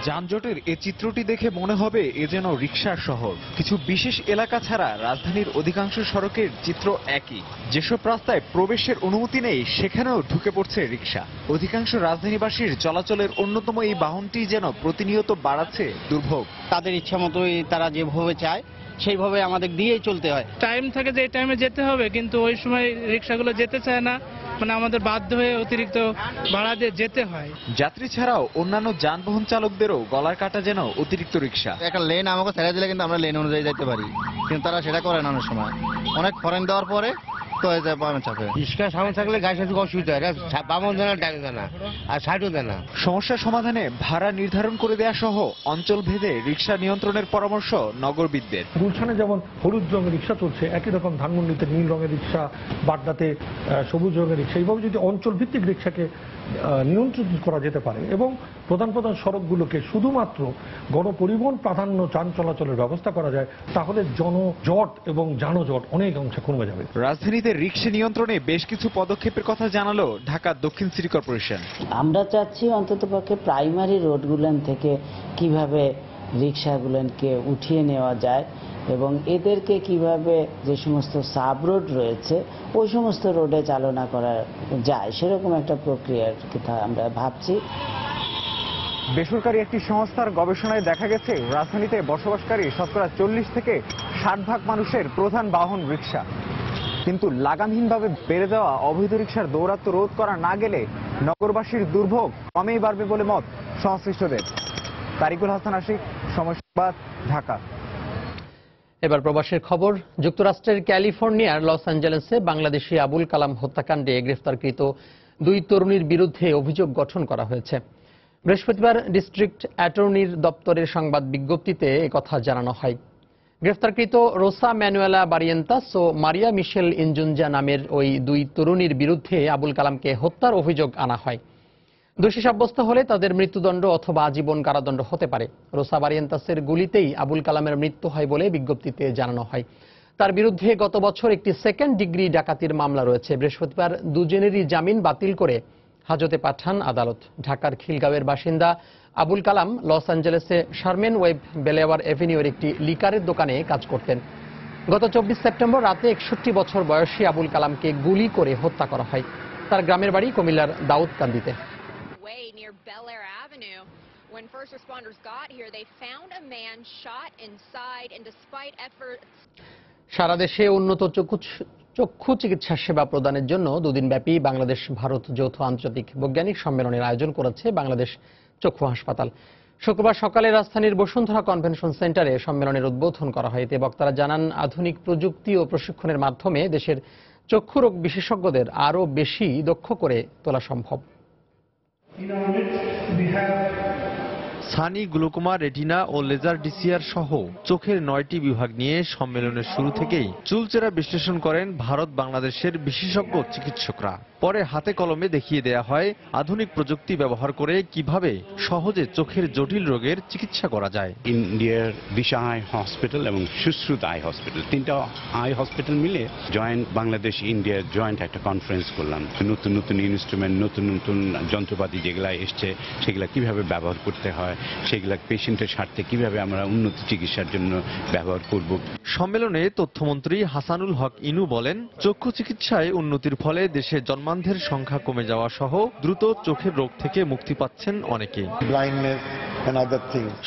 [SPEAKER 11] যানজটের এ চিত্রটি দেখে মনে হবে এ যেন রিকশার শহর। কিছু বিশেষ এলাকা ছাড়া রাজধানীর অধিকাংশ সড়কের চিত্র একই। যেসব রাস্তায় প্রবেশের অনুমতি নেই সেখানেও ঢুকে পড়ছে রিকশা। অধিকাংশ রাজধানীবাসীর চলাচলের অন্যতম এই বাহনটি যেন প্রতিনিয়ত বাড়াচ্ছে দুর্ভোগ।
[SPEAKER 10] তাদের ইচ্ছা মতোই তারা যেভাবে চায় সেইভাবে আমাদের দিয়েই চলতে হয়।
[SPEAKER 17] টাইম থাকে যে টাইমে যেতে হবে, কিন্তু ওই সময় রিকশাগুলো যেতে চায় না, মানে আমাদের বাধ্য হয়ে অতিরিক্ত ভাড়া দিয়ে যেতে হয়।
[SPEAKER 11] যাত্রী ছাড়াও অন্যান্য যানবাহন চালকদেরও গলার কাটা যেন অতিরিক্ত রিকশা।
[SPEAKER 12] একটা লেন আমাকে ছেড়ে দিলে কিন্তু আমরা লেন অনুযায়ী যেতে পারি, কিন্তু তারা সেটা করে না। অনেক সময় অনেক ফরেন দেওয়ার পরে
[SPEAKER 11] সমস্যা সমাধানে ভাড়া নির্ধারণ করে দেয়া সহ অঞ্চল ভেদে রিকশা নিয়ন্ত্রণের পরামর্শ নগরবিদদের।
[SPEAKER 13] গুলশানে যেমন হলুদ রঙের রিকশা চলছে, একই রকম ধানমন্ডিতে নীল রঙের রিকশা, বাড্ডাতে সবুজ রঙের রিকশা, এইভাবে যদি অঞ্চল ভিত্তিক রিকশাকে নিয়ন্ত্রণ করা যেতে পারে এবং প্রধান প্রধান সড়কগুলোকে শুধুমাত্র গণপরিবহন প্রাধান্য যান চলাচলের ব্যবস্থা করা যায়, তাহলে জনজট এবং যানজট অনেক অংশে কমে যাবে।
[SPEAKER 11] রাজধানীতে রিকশা নিয়ন্ত্রণে বেশ কিছু পদক্ষেপের কথা জানালো ঢাকা দক্ষিণ সিটি কর্পোরেশন।
[SPEAKER 15] আমরা চাচ্ছি অন্ততপক্ষে প্রাইমারি রোডগুলোন থেকে কিভাবে রিকশাগুলোকে উঠিয়ে নেওয়া যায় এবং এদেরকে কিভাবে যে সমস্ত সাব রোড রয়েছে ওই সমস্ত রোডে চালনা করা যায়, সেরকম একটা প্রক্রিয়ার কথা আমরা ভাবছি।
[SPEAKER 11] বেসরকারি একটি সংস্থার গবেষণায় দেখা গেছে রাজধানীতে বসবাসকারী শতকরা 40 থেকে 60% মানুষের প্রধান বাহন রিকশা। কিন্তু লাগামহীনভাবে বেড়ে যাওয়া অবৈধ রিকশার দৌরাত্ম্য রোধ করা না গেলে নগরবাসীর দুর্ভোগ ক্রমেই বাড়বে বলে মত সংশ্লিষ্টদের। তারিকুল হাসান আশিক, সময় সংবাদ, ঢাকা।
[SPEAKER 1] এবার প্রবাসের খবর। যুক্তরাষ্ট্রের ক্যালিফোর্নিয়ার লস অ্যাঞ্জেলেসে বাংলাদেশি আবুল কালাম হত্যাকাণ্ডে গ্রেফতারকৃত 2 তরুণীর বিরুদ্ধে অভিযোগ গঠন করা হয়েছে। বৃহস্পতিবার ডিস্ট্রিক্ট অ্যাটর্নির দপ্তরের সংবাদ বিজ্ঞপ্তিতে একথা জানানো হয়। গ্রেফতারকৃত রোসা ম্যানুয়েলা বারিয়েন্তাস ও মারিয়া মিশেল ইনজুনজা নামের ওই 2 তরুণীর বিরুদ্ধে আবুল কালামকে হত্যার অভিযোগ আনা হয়। দোষী সাব্যস্ত হলে তাদের মৃত্যুদণ্ড অথবা আজীবন কারাদণ্ড হতে পারে। রোসা বারিয়েন্তাসের গুলিতেই আবুল কালামের মৃত্যু হয় বলে বিজ্ঞপ্তিতে জানানো হয়। তার বিরুদ্ধে গত বছর একটি সেকেন্ড ডিগ্রি ডাকাতির মামলা রয়েছে। বৃহস্পতিবার দুজনেরই জামিন বাতিল করে হাজতে পাঠান আদালত। ঢাকার খিলগাঁওয়ের বাসিন্দা আবুল কালাম লস অ্যাঞ্জেলেসে শারমেন ওয়েব বেলেওয়ার এভিনিউর একটি লিকারের দোকানে কাজ করতেন। গত 24 সেপ্টেম্বর রাতে 61 বছর বয়সী আবুল কালামকে গুলি করে হত্যা করা হয়। তার গ্রামের বাড়ি কুমিল্লার দাউদকান্দিতে।
[SPEAKER 14] When first responders got here, they found a man shot inside, and despite efforts,
[SPEAKER 1] সারা দেশে উন্নত চক্ষু চিকিৎসা সেবা প্রদানের জন্য দুদিনব্যাপী বাংলাদেশ ভারত যৌথ আন্তর্জাতিক বৈজ্ঞানিক সম্মেলনের আয়োজন করেছে বাংলাদেশ চক্ষু হাসপাতাল। শুক্রবার সকালে রাজধানীর বসুন্ধরা কনভেনশন সেন্টারে সম্মেলনের উদ্বোধন করা হয়। এতে বক্তারা জানান, আধুনিক প্রযুক্তি ও প্রশিক্ষণের মাধ্যমে দেশের চক্ষু রোগ বিশেষজ্ঞদের আরও বেশি দক্ষ করে তোলা সম্ভব।
[SPEAKER 16] সানি, গ্লুকোমা, রেটিনা ও লেজার ডিসিআর সহ চোখের 9টি বিভাগ নিয়ে সম্মেলনের শুরু থেকেই চুলচেরা বিশ্লেষণ করেন ভারত বাংলাদেশের বিশেষজ্ঞ চিকিৎসকরা। পরে হাতে কলমে দেখিয়ে দেয়া হয় আধুনিক প্রযুক্তি ব্যবহার করে কিভাবে সহজে চোখের জটিল রোগের চিকিৎসা করা যায়।
[SPEAKER 18] ইন্ডিয়ার দিশা আই হসপিটাল এবং সুশ্রুত আই হসপিটাল, তিনটা আই হসপিটাল মিলে জয়েন্ট বাংলাদেশ ইন্ডিয়ার জয়েন্ট একটা কনফারেন্স করলাম। নতুন নতুন ইনস্ট্রুমেন্ট, নতুন নতুন যন্ত্রপাতি যেগুলা এসছে সেগুলা কিভাবে ব্যবহার করতে হয়, সেগুলা পেশেন্টের স্বার্থে কিভাবে আমরা উন্নত চিকিৎসার জন্য ব্যবহার করব।
[SPEAKER 16] সম্মেলনে তথ্যমন্ত্রী হাসানুল হক ইনু বলেন, চক্ষু চিকিৎসায় উন্নতির ফলে দেশে জন্মান্ধের সংখ্যা কমে যাওয়া সহ দ্রুত চোখের রোগ থেকে মুক্তি পাচ্ছেন অনেকে।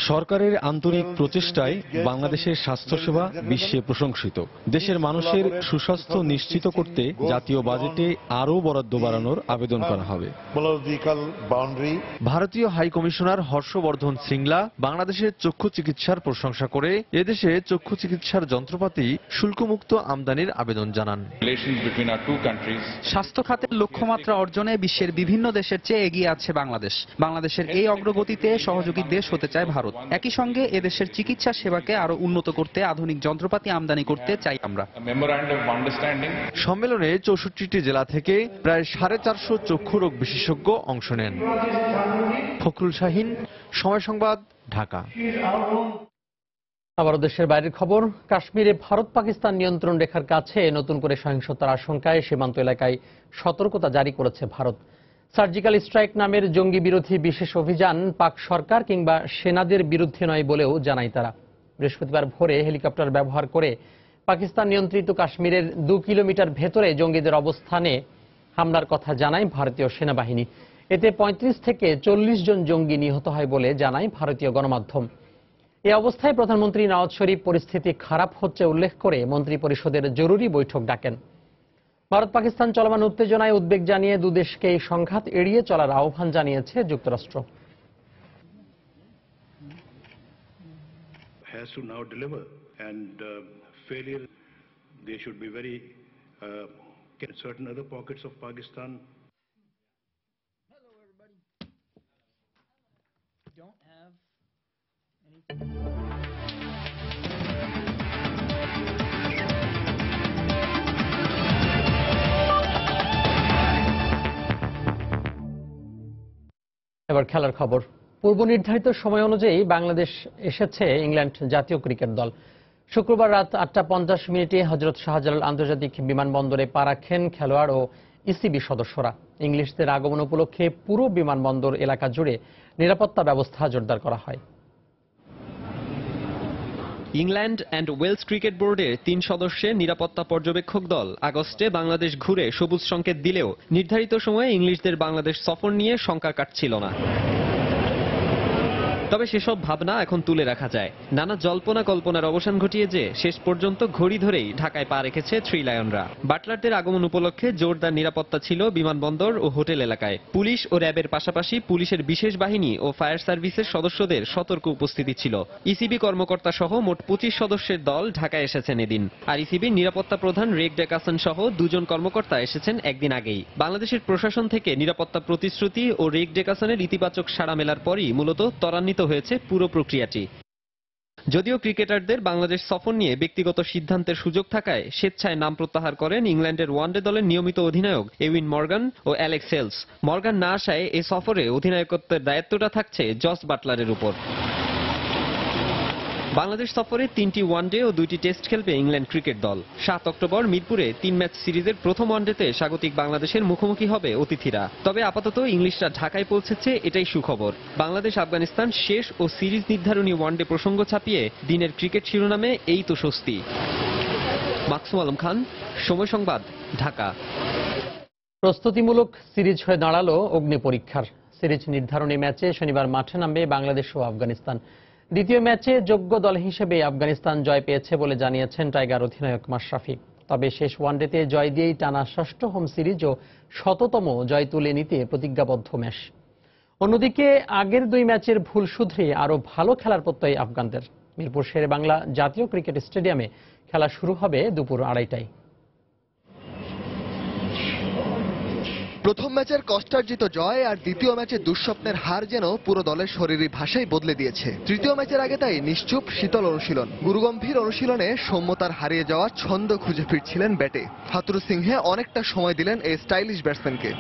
[SPEAKER 19] সরকারের আন্তরিক প্রচেষ্টায় বাংলাদেশের স্বাস্থ্যসেবা বিশ্বে প্রশংসিত। দেশের মানুষের সুস্বাস্থ্য নিশ্চিত করতে জাতীয় বাজেটে আরও বরাদ্দ বাড়ানোর আবেদন করা হবে।
[SPEAKER 16] ভারতীয় হাই কমিশনার হর্ষবর্ধন শ্রিংলা বাংলাদেশের চক্ষু চিকিৎসার প্রশংসা করে এদেশে চক্ষু চিকিৎসার যন্ত্রপাতি শুল্কমুক্ত আমদানির আবেদন জানান।
[SPEAKER 20] স্বাস্থ্য খাতের লক্ষ্যমাত্রা অর্জনে বিশ্বের বিভিন্ন দেশের চেয়ে এগিয়ে আছে বাংলাদেশ। বাংলাদেশের এই অগ্রগতিতে সহযোগী দেশ হতে চায় ভারত। একই সঙ্গে এদেশের চিকিৎসা সেবাকে আরো উন্নত করতে আধুনিক যন্ত্রপাতি আমদানি করতে চাই আমরা।
[SPEAKER 16] সম্মেলনে 64টি জেলা থেকে প্রায় 450 চক্ষু রোগ বিশেষজ্ঞ অংশ নেন। ফখরুল শাহিন, সময় সংবাদ, ঢাকা।
[SPEAKER 1] আবারও দেশের বাইরের খবর। কাশ্মীরে ভারত পাকিস্তান নিয়ন্ত্রণ রেখার কাছে নতুন করে সহিংসতার আশঙ্কায় সীমান্ত এলাকায় সতর্কতা জারি করেছে ভারত। সার্জিক্যাল স্ট্রাইক নামের জঙ্গি বিরোধী বিশেষ অভিযান পাক সরকার কিংবা সেনাদের বিরুদ্ধে নয় বলেও জানায় তারা। বৃহস্পতিবার ভোরে হেলিকপ্টার ব্যবহার করে পাকিস্তান নিয়ন্ত্রিত কাশ্মীরের 2 কিলোমিটার ভেতরে জঙ্গিদের অবস্থানে হামলার কথা জানায় ভারতীয় সেনাবাহিনী। এতে 35 থেকে 40 জন জঙ্গি নিহত হয় বলে জানায় ভারতীয় গণমাধ্যম। এই অবস্থায় প্রধানমন্ত্রী নওয়াজ শরীফ পরিস্থিতি খারাপ হচ্ছে উল্লেখ করে মন্ত্রী পরিষদের জরুরি বৈঠক ডাকেন। ভারত পাকিস্তান চলমান উত্তেজনায় উদ্বেগ জানিয়ে দুদেশকে এই সংঘাত এড়িয়ে চলার আহ্বান জানিয়েছে যুক্তরাষ্ট্র। এবার খেলার খবর। পূর্ব নির্ধারিত সময় অনুযায়ী বাংলাদেশ এসেছে ইংল্যান্ড জাতীয় ক্রিকেট দল। শুক্রবার রাত 8:50 হযরত শাহজালাল আন্তর্জাতিক বিমানবন্দরে পা রাখেন খেলোয়াড় ও ইসিবি সদস্যরা। ইংলিশদের আগমন উপলক্ষে পুরো বিমানবন্দর এলাকা জুড়ে নিরাপত্তা ব্যবস্থা জোরদার করা হয়।
[SPEAKER 21] ইংল্যান্ড অ্যান্ড ওয়েলস ক্রিকেট বোর্ডের 3 সদস্যের নিরাপত্তা পর্যবেক্ষক দল আগস্টে বাংলাদেশ ঘুরে সবুজ সংকেত দিলেও নির্ধারিত সময়ে ইংলিশদের বাংলাদেশ সফর নিয়ে শঙ্কা কাটছিল না। তবে সেসব ভাবনা এখন তুলে রাখা যায়। নানা জল্পনা কল্পনার অবসান ঘটিয়ে যে শেষ পর্যন্ত ঘড়ি ধরেই ঢাকায় পা রেখেছে থ্রি লায়নরা। বাটলারদের আগমন উপলক্ষে জোরদার নিরাপত্তা ছিল বিমানবন্দর ও হোটেল এলাকায়। পুলিশ ও র্যাবের পাশাপাশি পুলিশের বিশেষ বাহিনী ও ফায়ার সার্ভিসের সদস্যদের সতর্ক উপস্থিতি ছিল। ইসিবি কর্মকর্তা সহ মোট 25 সদস্যের দল ঢাকায় এসেছেন এদিন। আর ইসিবির নিরাপত্তা প্রধান রেগ ডেকাসন সহ 2 জন কর্মকর্তা এসেছেন একদিন আগেই। বাংলাদেশের প্রশাসন থেকে নিরাপত্তা প্রতিশ্রুতি ও রেগ ডেকাসনের ইতিবাচক সাড়া মেলার পরই মূলত ত্বরান্বিত হয়েছে পুরো প্রক্রিয়াটি। যদিও ক্রিকেটারদের বাংলাদেশ সফর নিয়ে ব্যক্তিগত সিদ্ধান্তের সুযোগ থাকায় স্বেচ্ছায় নাম প্রত্যাহার করেন ইংল্যান্ডের ওয়ানডে দলের নিয়মিত অধিনায়ক এউইন মর্গান ও অ্যালেক্স হেলস। মর্গান না আসায় এই সফরে অধিনায়কত্বের দায়িত্বটা থাকছে জস বাটলারের উপর। বাংলাদেশ সফরে 3টি ওয়ানডে ও 2টি টেস্ট খেলবে ইংল্যান্ড ক্রিকেট দল। 7 অক্টোবর মিরপুরে 3 ম্যাচ সিরিজের প্রথম ওয়ানডেতে স্বাগতিক বাংলাদেশের মুখোমুখি হবে অতিথিরা। তবে আপাতত ইংলিশরা ঢাকায় পৌঁছেছে, এটাই সুখবর। বাংলাদেশ আফগানিস্তান শেষ ও সিরিজ নির্ধারণী ওয়ানডে প্রসঙ্গ ছাপিয়ে দিনের ক্রিকেট শিরোনামে এই তো স্বস্তি। মাকসুম আলম খান, সময় সংবাদ, ঢাকা।
[SPEAKER 1] প্রস্তুতিমূলক সিরিজ হয়ে দাঁড়ালো অগ্নি পরীক্ষার। সিরিজ নির্ধারণী ম্যাচে শনিবার মাঠে নামবে বাংলাদেশ ও আফগানিস্তান। দ্বিতীয় ম্যাচে যোগ্য দল হিসেবে আফগানিস্তান জয় পেয়েছে বলে জানিয়েছেন টাইগার অধিনায়ক মাশরাফি। তবে শেষ ওয়ানডেতে জয় দিয়েই টানা 6ষ্ঠ হোম সিরিজ ও শততম জয় তুলে নিতে প্রতিজ্ঞাবদ্ধ ম্যাচ। অন্যদিকে আগের 2 ম্যাচের ভুল শুধরে আরও ভালো খেলার প্রত্যয় আফগানদের। মিরপুর শেরে বাংলা জাতীয় ক্রিকেট স্টেডিয়ামে খেলা শুরু হবে দুপুর 2:30টায়।
[SPEAKER 2] প্রথম ম্যাচের কষ্টার্জিত জয় আর দ্বিতীয় ম্যাচে দুঃস্বপ্নের হার যেন পুরো দলের শরীরী ভাষাই বদলে দিয়েছে। তৃতীয় ম্যাচের আগে তাই নিশ্চুপ শীতল অনুশীলন, গুরুগম্ভীর অনুশীলনে সৌম্যতার হারিয়ে যাওয়া ছন্দ খুঁজে ফিরছিলেন ব্যাটে। হাতুরু সিংহে অনেকটা সময় দিলেন এই স্টাইলিশ ব্যাটসম্যানকে।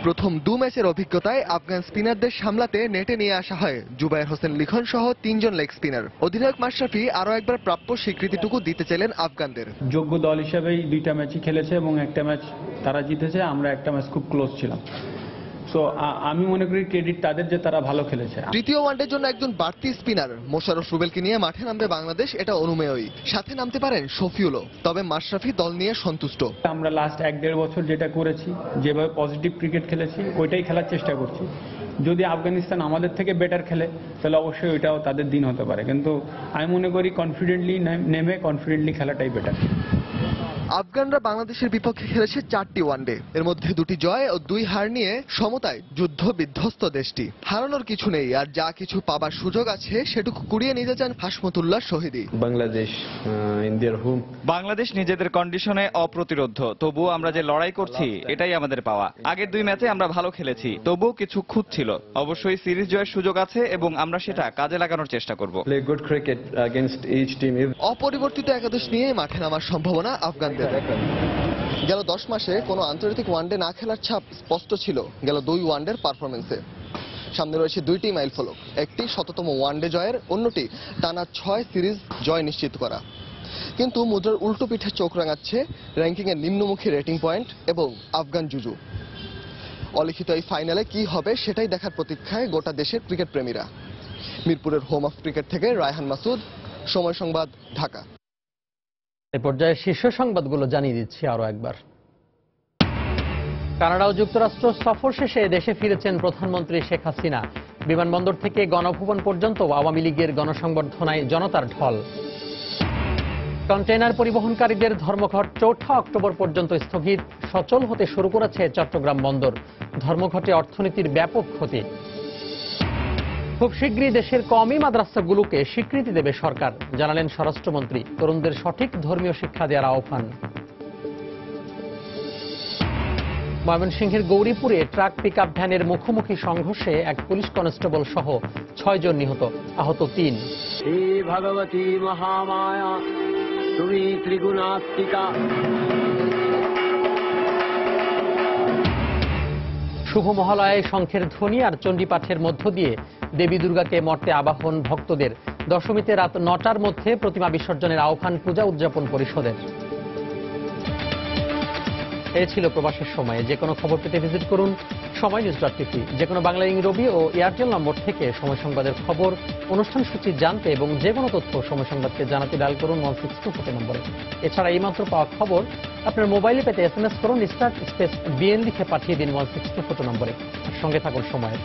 [SPEAKER 2] প্রথম 2 ম্যাচের অভিজ্ঞতায় আফগান স্পিনারদের সামলাতে নেটে নিয়ে আসা হয় জুবায়ের হোসেন লিখন সহ 3 জন লেগ স্পিনার। অধিনায়ক মাশরাফি আরও একবার প্রাপ্য স্বীকৃতিটুকু দিতে চাইলেন আফগানদের।
[SPEAKER 3] যোগ্য দল হিসেবেই 2টা ম্যাচই খেলেছে এবং একটা ম্যাচ তারা জিতেছে, আমরা একটা ম্যাচ খুব ক্লোজ ছিলাম। সো আমি মনে করি ক্রেডিট তাদের যে তারা ভালো খেলেছে।
[SPEAKER 2] তৃতীয় ওয়ানডের জন্য একজন বাড়তি স্পিনার মোশাররফ রুবেলকে নিয়ে মাঠে নামবে বাংলাদেশ, এটা অনুমেয়ই। সাথে নামতে পারেন শফিউলও। তবে মাশরাফি দল নিয়ে সন্তুষ্ট।
[SPEAKER 3] আমরা লাস্ট 1-1.5 বছর যেটা করেছি, যেভাবে পজিটিভ ক্রিকেট খেলেছি, ওইটাই খেলার চেষ্টা করছি। যদি আফগানিস্তান আমাদের থেকে বেটার খেলে তাহলে অবশ্যই ওইটাও তাদের দিন হতে পারে, কিন্তু আমি মনে করি কনফিডেন্টলি নেমে কনফিডেন্টলি খেলাটাই বেটার।
[SPEAKER 2] আফগানরা বাংলাদেশের বিপক্ষে খেলেছে 4টি ওয়ানডে, এর মধ্যে 2টি জয় ও 2 হার নিয়ে সমতায় যুদ্ধ বিধ্বস্ত দেশটি। হারানোর কিছু নেই, আর যা কিছু পাবার সুযোগ আছে সেটুকু কুড়িয়ে নিতে চান হাসমতুল্লাহ শহীদি।
[SPEAKER 22] বাংলাদেশ নিজেদের কন্ডিশনে অপ্রতিরোধ্য, তবুও আমরা যে লড়াই করছি এটাই আমাদের পাওয়া। আগের 2 ম্যাচে আমরা ভালো খেলেছি, তবুও কিছু খুঁত ছিল। অবশ্যই সিরিজ জয়ের সুযোগ আছে এবং আমরা সেটা কাজে লাগানোর চেষ্টা করব।
[SPEAKER 2] অপরিবর্তিত একাদশ নিয়ে মাঠে নামার সম্ভাবনা আফগান। গেল 10 মাসে কোনো আন্তর্জাতিক ওয়ানডে না খেলার ছাপ স্পষ্ট ছিল গেল 2 ওয়ানডের পারফরমেন্সে। সামনে রয়েছে 2টি মাইলফলক, একটি শততম ওয়ানডে জয়ের, অন্যটি টানা 6 সিরিজ জয় নিশ্চিত করা। কিন্তু মুদ্রার উল্টো পিঠে চোখ রাঙাচ্ছে র্যাঙ্কিংয়ের নিম্নমুখী রেটিং পয়েন্ট এবং আফগান জুজু। অলিখিত এই ফাইনালে কি হবে সেটাই দেখার প্রতীক্ষায় গোটা দেশের ক্রিকেট প্রেমীরা। মিরপুরের হোম অফ ক্রিকেট থেকে রায়হান মাসুদ, সময় সংবাদ, ঢাকা।
[SPEAKER 1] এ পর্যায়ে শীর্ষ সংবাদগুলো জানিয়ে দিচ্ছি আরো একবার। কানাডা ও যুক্তরাষ্ট্র সফর শেষে দেশে ফিরেছেন প্রধানমন্ত্রী শেখ হাসিনা। বিমানবন্দর থেকে গণভবন পর্যন্ত আওয়ামী লীগের গণসংবর্ধনায় জনতার ঢল। কন্টেইনার পরিবহনকারীদের ধর্মঘট 4 অক্টোবর পর্যন্ত স্থগিত। সচল হতে শুরু করেছে চট্টগ্রাম বন্দর। ধর্মঘটে অর্থনীতির ব্যাপক ক্ষতি। খুব শীঘ্রই দেশের কওমি মাদ্রাসাগুলোকে স্বীকৃতি দেবে সরকার, জানালেন স্বরাষ্ট্রমন্ত্রী। তরুণদের সঠিক ধর্মীয় শিক্ষা দেওয়ার আহ্বান। ময়মনসিংহের গৌরীপুরে ট্রাক পিকআপ ভ্যানের মুখোমুখি সংঘর্ষে এক পুলিশ কনস্টেবল সহ 6 জন নিহত, আহত 3।
[SPEAKER 23] শ্রী ভগবতী মহামায়া তুমি ত্রিগুণাত্মিকা।
[SPEAKER 1] শুভ মহালয়ায় শঙ্খের ধ্বনি আর চণ্ডীপাঠের মধ্য দিয়ে দেবী দুর্গাকে মর্তে আবাহন ভক্তদের। দশমীতে রাত 9টার মধ্যে প্রতিমা বিসর্জনের আহ্বান পূজা উদযাপন পরিষদের। এই ছিল প্রবাসের সময়ে। যে কোনো খবর পেতে ভিজিট করুন সময়নিউজ.tv। যে কোনো বাংলা, ইংরেজি ও এয়ারটেল নম্বর থেকে সময় সংবাদের খবর, অনুষ্ঠান সূচি জানতে এবং যে কোনো তথ্য সময় সংবাদকে জানাতে ডায়াল করুন 162 নম্বরে। এছাড়া এইমাত্র পাওয়া খবর আপনার মোবাইলে পেতে SMS করুন *BN লিখে পাঠিয়ে দিন 162 নম্বরে। সঙ্গে থাকুন সময়।